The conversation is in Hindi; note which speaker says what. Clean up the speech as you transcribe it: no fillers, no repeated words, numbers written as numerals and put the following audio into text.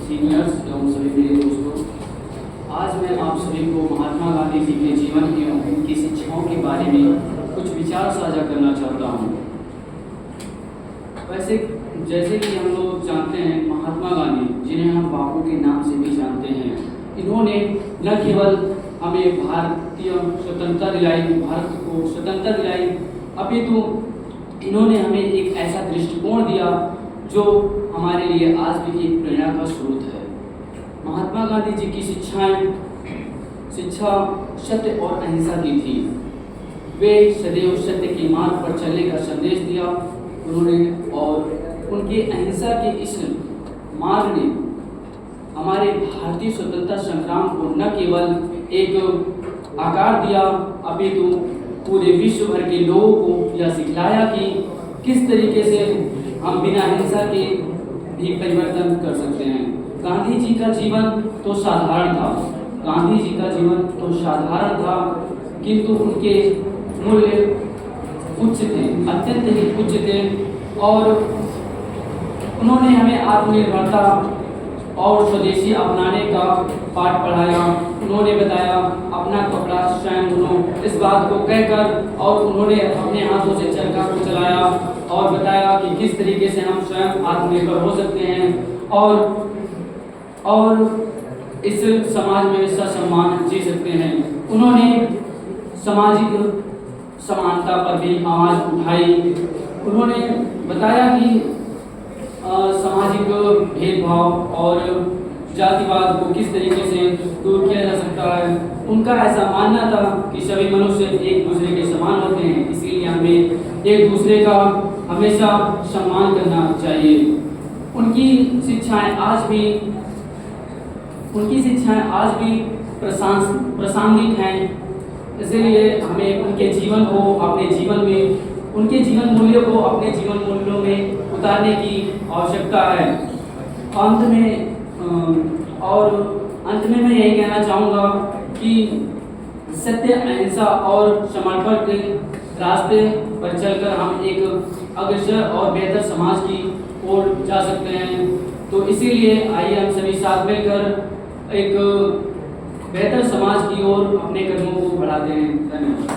Speaker 1: सीनियर्स एवं सभी मेरे दोस्तों, आज मैं आप सभी को महात्मा गांधी जी के जीवन एवं उनकी शिक्षाओं के बारे में कुछ विचार साझा करना चाहता हूँ। वैसे जैसे कि हम लोग जानते हैं, महात्मा गांधी, जिन्हें हम बापू के नाम से भी जानते हैं, इन्होंने न केवल हमें भारतीय स्वतंत्रता दिलाई, भारत को स्वतंत्रता दिलाई, अपितु इन्होंने हमें एक ऐसा दृष्टिकोण दिया जो हमारे लिए आज भी एक प्रेरणा का स्रोत है। महात्मा गांधी जी की शिक्षा सत्य और अहिंसा की थी। वे सदैव सत्य के मार्ग पर चलने का संदेश दिया उन्होंने, और उनके अहिंसा के इस मार्ग ने हमारे भारतीय स्वतंत्रता संग्राम को न केवल एक आकार दिया, अपितु पूरे विश्व भर के लोगों को यह सिखलाया कि किस तरीके से हम बिना हिंसा के भी परिवर्तन कर सकते हैं। गांधी जी का जीवन तो साधारण था, किंतु उनके मूल्य उच्च थे, अत्यंत ही उच्च थे, और उन्होंने हमें आत्मनिर्भरता और स्वदेशी अपनाने का पाठ पढ़ाया। उन्होंने बताया अपना कपड़ा स्वयं बुनो, इस बात को कहकर, और उन्होंने अपने हाथों से चरखा को चलाया और बताया कि किस तरीके से हम स्वयं आत्मनिर्भर हो सकते हैं और इस समाज में ससम्मान जी सकते हैं। उन्होंने सामाजिक समानता पर भी आवाज़ उठाई। उन्होंने बताया कि सामाजिक भेदभाव और जातिवाद को किस तरीके से दूर किया जा सकता है। उनका ऐसा मानना था कि सभी मनुष्य एक दूसरे के समान होते हैं, इसीलिए हमें एक दूसरे का हमेशा सम्मान करना चाहिए। उनकी शिक्षाएं आज भी प्रासंगिक हैं, इसलिए हमें उनके जीवन को अपने जीवन में, उनके जीवन मूल्यों को अपने जीवन मूल्यों में उतारने की आवश्यकता है। अंत में मैं यही कहना चाहूँगा कि सत्य, अहिंसा और समर्पण के रास्ते पर चलकर हम एक अग्रसर और बेहतर समाज की ओर जा सकते हैं। तो इसीलिए आइए हम सभी साथ मिलकर एक बेहतर समाज की ओर अपने कदमों को बढ़ाते हैं। धन्यवाद।